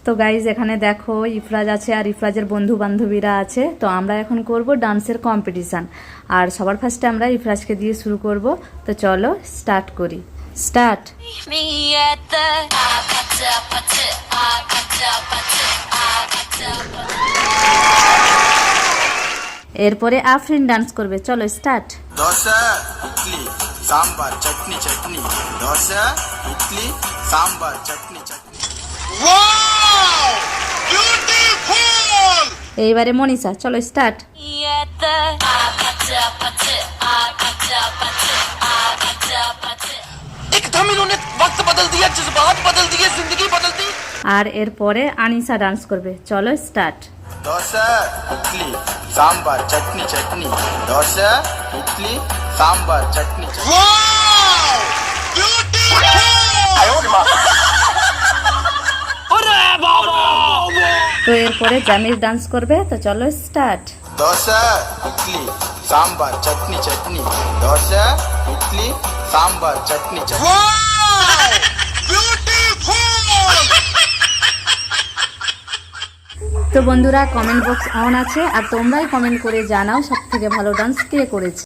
তো গাইজ এখানে দেখো ইফরাজ আছে আর ইফরাজের বন্ধু বান্ধবীরা আছে। তো আমরা এখন করব ডান্সের কম্পিটিশান। আর সবার ফার্স্টে আমরা ইফরাজকে দিয়ে শুরু করব। তো চলো স্টার্ট করি। স্টার্ট। এরপরে আফরিন ডান্স করবে। চলো start. Dosa idli sambar chutney chutney, dosa idli sambar chutney chutney. Wow beautiful. এইবারে মনীষা, চলো স্টার্ট। एकदम इन्होंने वक्त बदल दिया, जज्बात बदल दिए, जिंदगी बदल दी। আর এরপরে আনিসা ডান্স করবে। চলো start. Dosa idli sambar chutney chutney, dosa idli sambar chutney chutney. Wow beautiful. তো এরপরে জামিল ডান্স করবে। তো চলো start. Dosa idli sambar chutney chutney, dosa idli sambar chutney chutney. Wow beautiful. তো বন্ধুরা কমেন্ট বক্স অন আছে, আর তোমরাই কমেন্ট করে জানাও সব থেকে ভালো ডান্স কে করেছে।